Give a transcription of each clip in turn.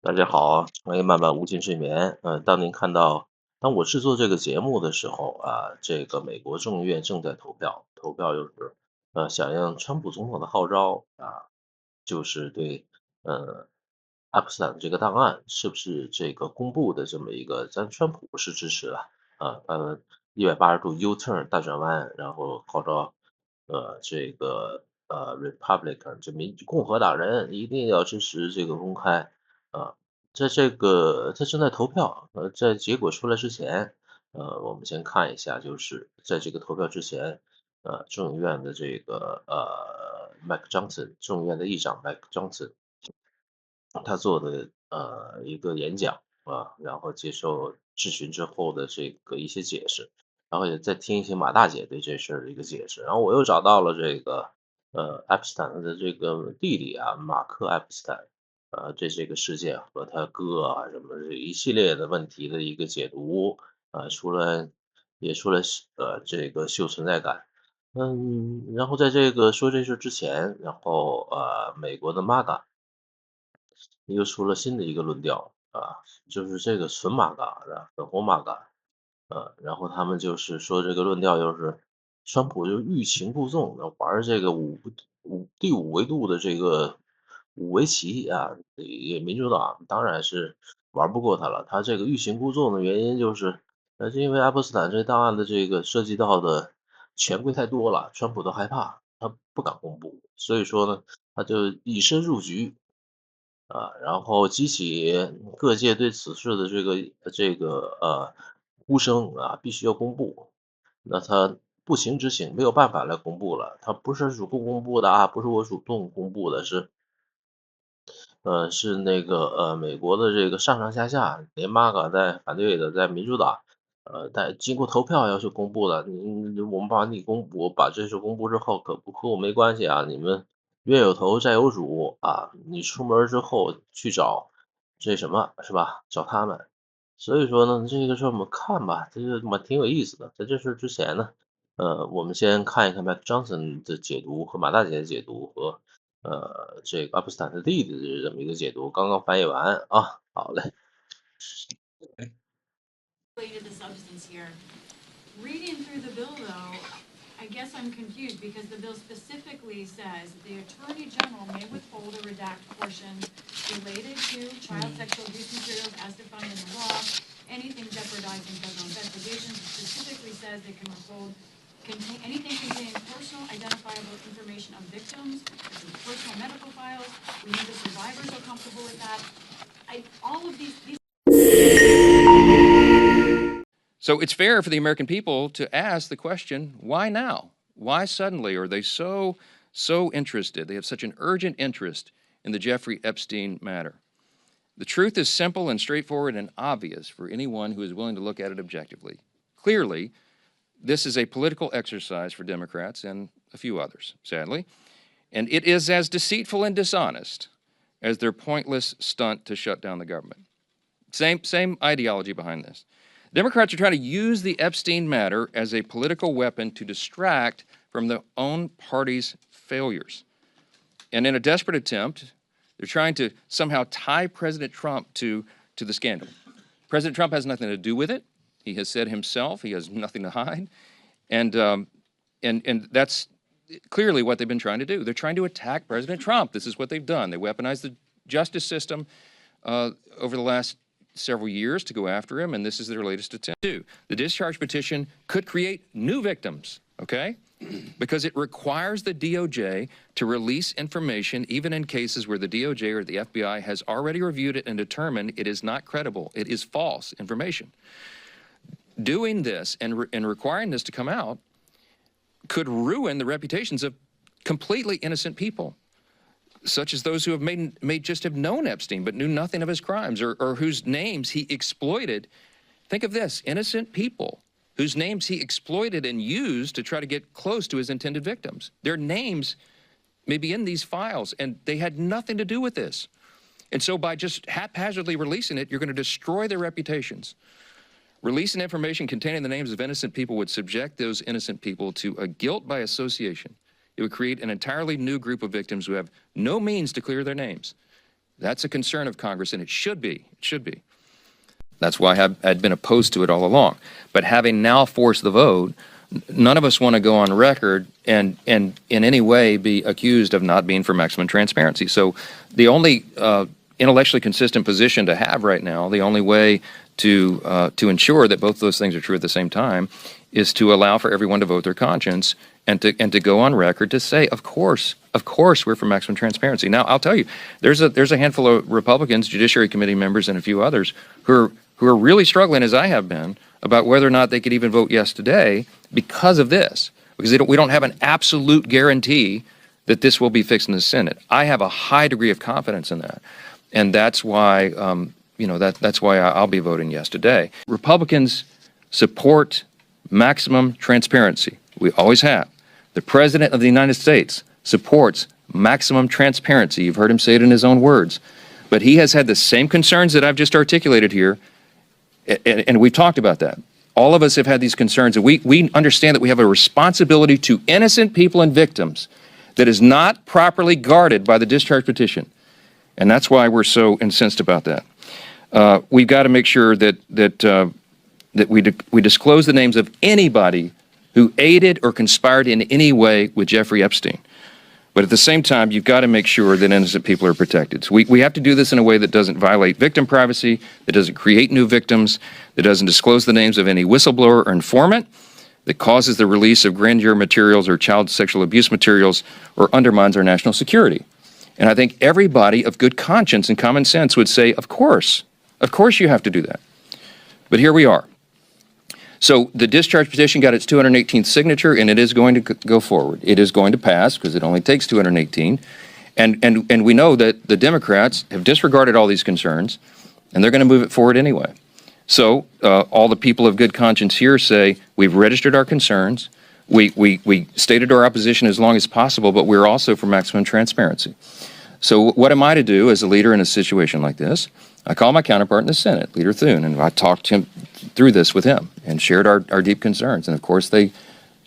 大家好，欢迎漫漫无尽睡眠。当我制作这个节目的时候啊，这个美国众议院正在投票，投票就是响应川普总统的号召啊，就是对呃爱泼斯坦这个档案是不是这个公布的这么一个，咱川普是支持了180度 U turn 大转弯，然后号召Republican 共和党人一定要支持这个公开。啊，他正在投票，在结果出来之前，我们先看一下，就是在这个投票之前，众议院的Mike Johnson，众议院的议长 Mike Johnson，他做的一个演讲啊，然后接受质询之后的这个一些解释，然后也在听一些马大姐对这事儿的一个解释，然后我又找到了爱泼斯坦的这个弟弟啊，马克爱泼斯坦，这个事件和他哥啊什么这一系列的问题的一个解读，也出了这个秀存在感。然后在说这事之前，美国的 MAGA 又出了新的一个论调啊，就是这个纯 MAGA 的粉红 MAGA，然后他们就是说这个论调就是川普就欲擒故纵，玩儿这个第五维度的这个五围棋啊，也民主党当然是玩不过他了。他这个欲擒故纵的原因就是，是因为爱泼斯坦这档案的这个涉及到的权贵太多了，川普都害怕，他不敢公布，所以说呢，他就以身入局。然后激起各界对此事的呼声啊，必须要公布。那他不情之请，没有办法来公布了。他不是主动公布的啊，不是我主动公布的，是美国的这个上上下下，连 MAGA 在反对的，在民主党，在经过投票要求公布的，我们把这事公布之后，可不和我没关系啊，你们冤有头债有主啊，你出门儿之后去找这什么是吧？找他们。所以说呢，这个事儿我们看吧，这个挺有意思的。在这事儿之前呢，我们先看一看 Mac Johnson 的解读和马大姐的解读和这个阿普斯坦的弟弟的这么一个解读，刚刚翻译完啊，好嘞。Related the substance here. Reading through the bill, though, I guess I'm confused because the bill specifically says the Attorney General may withhold or redact portions related to child sexual abuse materials as defined in the law, anything jeopardizing federal investigations. It specifically says they can withhold anything containing personal identifiable information of victims, personal medical files. We know the survivors are comfortable with that. All of these So it's fair for the American people to ask the question, why now? Why suddenly are they so interested? They have such an urgent interest in the Jeffrey Epstein matter. The truth is simple and straightforward and obvious for anyone who is willing to look at it objectively. Clearly, this is a political exercise for Democrats and a few others, sadly, and it is as deceitful and dishonest as their pointless stunt to shut down the government. Same ideology behind this. Democrats are trying to use the Epstein matter as a political weapon to distract from their own party's failures. And in a desperate attempt, they're trying to somehow tie President Trump to the scandal. President Trump has nothing to do with it. He has said himself he has nothing to hide. And that's clearly what they've been trying to do. They're trying to attack President Trump. This is what they've done. They weaponized the justice system over the last several years to go after him, and this is their latest attempt to do. The discharge petition could create new victims, okay? Because it requires the DOJ to release information even in cases where the DOJ or the FBI has already reviewed it and determined it is not credible, it is false information. Doing this and requiring this to come out could ruin the reputations of completely innocent people, such as those who may just have known Epstein but knew nothing of his crimes, or whose names he exploited. Think of this, innocent people whose names he exploited and used to try to get close to his intended victims. Their names may be in these files, and they had nothing to do with this. And so by just haphazardly releasing it, you're going to destroy their reputations. Releasing information containing the names of innocent people would subject those innocent people to a guilt by association. It would create an entirely new group of victims who have no means to clear their names. That's a concern of Congress, and it should be. It should be. That's why I'd been opposed to it all along. But having now forced the vote, none of us want to go on record and in any way be accused of not being for maximum transparency. So the only intellectually consistent position to have right now, the only way to ensure that both those things are true at the same time, is to allow for everyone to vote their conscience and to go on record to say, of course, we're for maximum transparency. Now, I'll tell you, there's a handful of Republicans, Judiciary Committee members, and a few others who are really struggling, as I have been, about whether or not they could even vote yes today because of this, because we don't have an absolute guarantee that this will be fixed in the Senate. I have a high degree of confidence in that, and that's why that's why I'll be voting yes today. Republicans support maximum transparency. We always have. The President of the United States supports maximum transparency. You've heard him say it in his own words. But he has had the same concerns that I've just articulated here, and we've talked about that. All of us have had these concerns, and we understand that we have a responsibility to innocent people and victims that is not properly guarded by the discharge petition. And that's why we're so incensed about that. We've got to make sure that we disclose the names of anybody who aided or conspired in any way with Jeffrey Epstein. But at the same time, you've got to make sure that innocent people are protected. So we have to do this in a way that doesn't violate victim privacy, that doesn't create new victims, that doesn't disclose the names of any whistleblower or informant, that causes the release of grand jury materials or child sexual abuse materials, or undermines our national security. And I think everybody of good conscience and common sense would say, of course you have to do that. But here we are. So the discharge petition got its 218th signature, and it is going to go forward. It is going to pass because it only takes 218. And we know that the Democrats have disregarded all these concerns, and they're going to move it forward anyway. So all the people of good conscience here say, we've registered our concerns, we stated our opposition as long as possible, but we're also for maximum transparency. So what am I to do as a leader in a situation like this? I call my counterpart in the Senate, Leader Thune, and I talked him through this with him and shared our deep concerns. And of course, they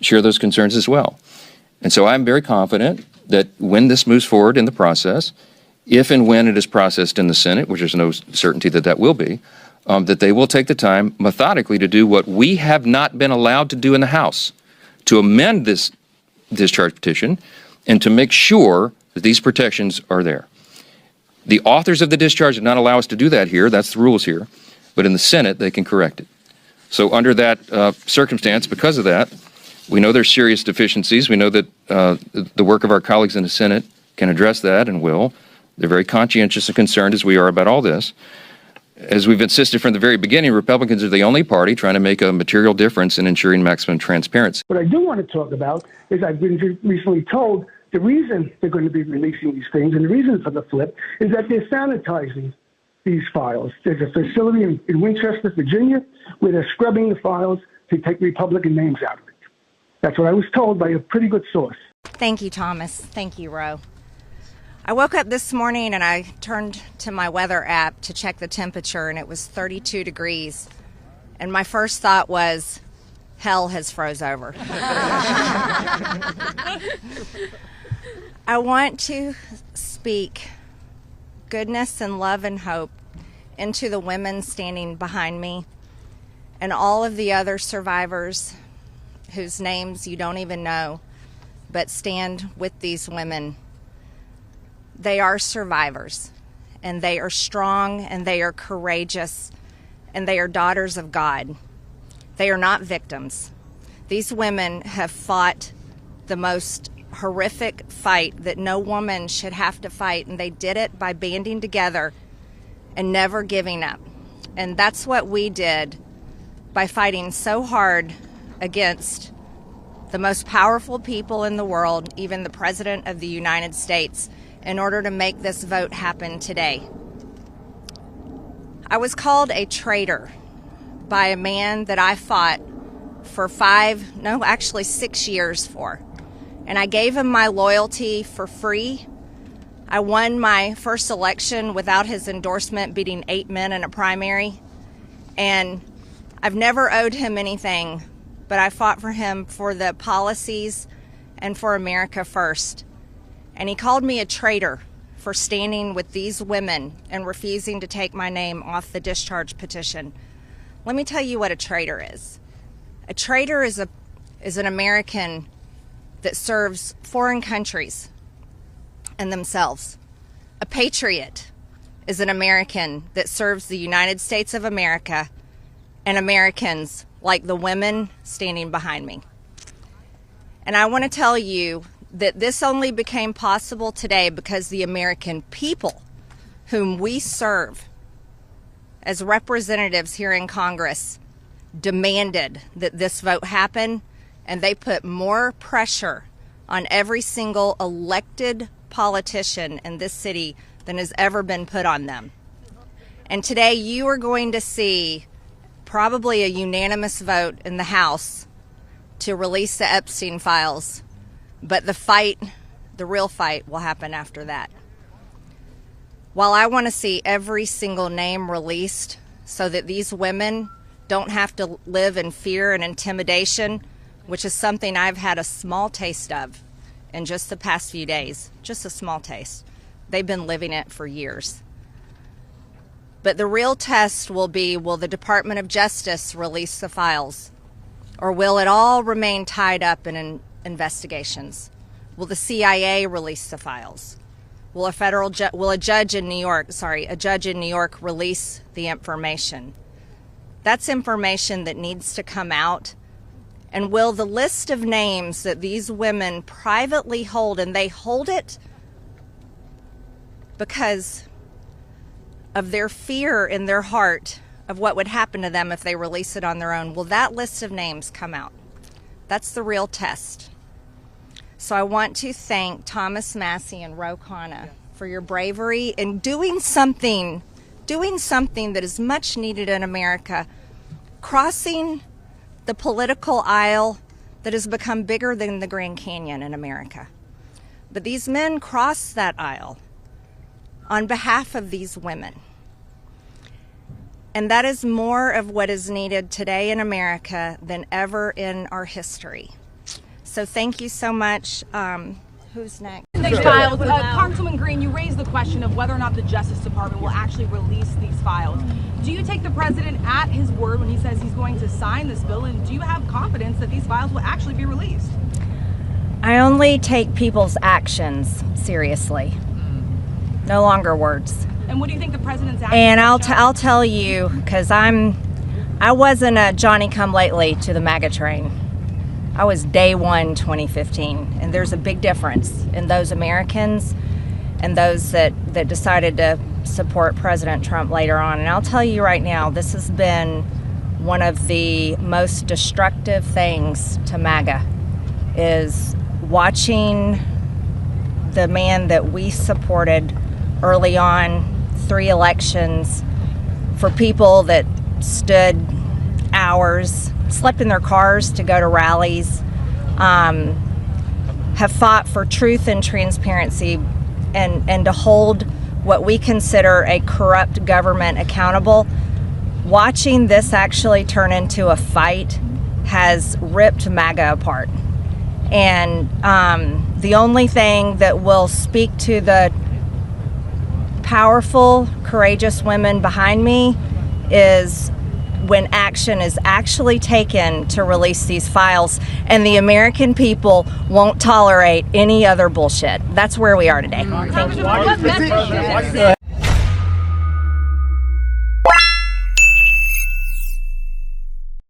share those concerns as well. And so I'm very confident that when this moves forward in the process, if and when it is processed in the Senate, which there's no certainty that will be, that they will take the time methodically to do what we have not been allowed to do in the House, to amend this discharge petition and to make sure that these protections are there. The authors of the discharge did not allow us to do that here. That's the rules here. But in the Senate, they can correct it. So under that circumstance, because of that, we know there's serious deficiencies. We know that the work of our colleagues in the Senate can address that and will. They're very conscientious and concerned, as we are, about all this. As we've insisted from the very beginning, Republicans are the only party trying to make a material difference in ensuring maximum transparency. What I do want to talk about is I've been recently told the reason they're going to be releasing these things and the reason for the flip is that they're sanitizing these files. There's a facility in Winchester, Virginia, where they're scrubbing the files to take Republican names out of it. That's what I was told by a pretty good source. Thank you, Thomas. Thank you, Ro. I woke up this morning and I turned to my weather app to check the temperature, and it was 32 degrees. And my first thought was, hell has froze over. I want to speak goodness and love and hope into the women standing behind me and all of the other survivors whose names you don't even know, but stand with these women. They are survivors, and they are strong, and they are courageous, and they are daughters of God. They are not victims. These women have fought the most horrific fight that no woman should have to fight, and they did it by banding together and never giving up. And that's what we did by fighting so hard against the most powerful people in the world, even the President of the United States, in order to make this vote happen today. I was called a traitor by a man that I fought for 6 years for. And I gave him my loyalty for free. I won my first election without his endorsement, beating 8 men in a primary. And I've never owed him anything, but I fought for him for the policies and for America first. And he called me a traitor for standing with these women and refusing to take my name off the discharge petition. Let me tell you what a traitor is. A traitor is an American that serves foreign countries and themselves. A patriot is an American that serves the United States of America and Americans like the women standing behind me. And I want to tell you that this only became possible today because the American people whom we serve as representatives here in Congress demanded that this vote happen, and they put more pressure on every single elected politician in this city than has ever been put on them. And today you are going to see probably a unanimous vote in the House to release the Epstein files, but the real fight will happen after that. While I want to see every single name released so that these women don't have to live in fear and intimidation, which is something I've had a small taste of in just the past few days, just a small taste. They've been living it for years. But the real test will be, will the Department of Justice release the files? Or will it all remain tied up in investigations? Will the CIA release the files? Will a judge in New York release the information? That's information that needs to come out. And will the list of names that these women privately hold, and they hold it because of their fear in their heart of what would happen to them if they release it on their own, will that list of names come out? That's the real test. So I want to thank Thomas Massey and Ro Khanna for your bravery in doing something that is much needed in America, crossing the political aisle that has become bigger than the Grand Canyon in America. But these men crossed that aisle on behalf of these women. And that is more of what is needed today in America than ever in our history. So thank you so much. Who's next? Files. Congresswoman Green, you raised the question of whether or not the Justice Department will actually release these files. Do you take the president at his word when he says he's going to sign this bill, and do you have confidence that these files will actually be released? I only take people's actions seriously, no longer words. And what do you think the president's actions? And I'll tell you, because I wasn't a Johnny-come-lately to the MAGA train. I was day one 2015, and there's a big difference in those Americans and those that decided to support President Trump later on. And I'll tell you right now, this has been one of the most destructive things to MAGA, is watching the man that we supported early on, 3 elections, for people that stood hours, slept in their cars to go to rallies, have fought for truth and transparency, and to hold what we consider a corrupt government accountable. Watching this actually turn into a fight has ripped MAGA apart. And the only thing that will speak to the powerful, courageous women behind me is when action is actually taken to release these files, and the American people won't tolerate any other bullshit. That's where we are today. Thank you.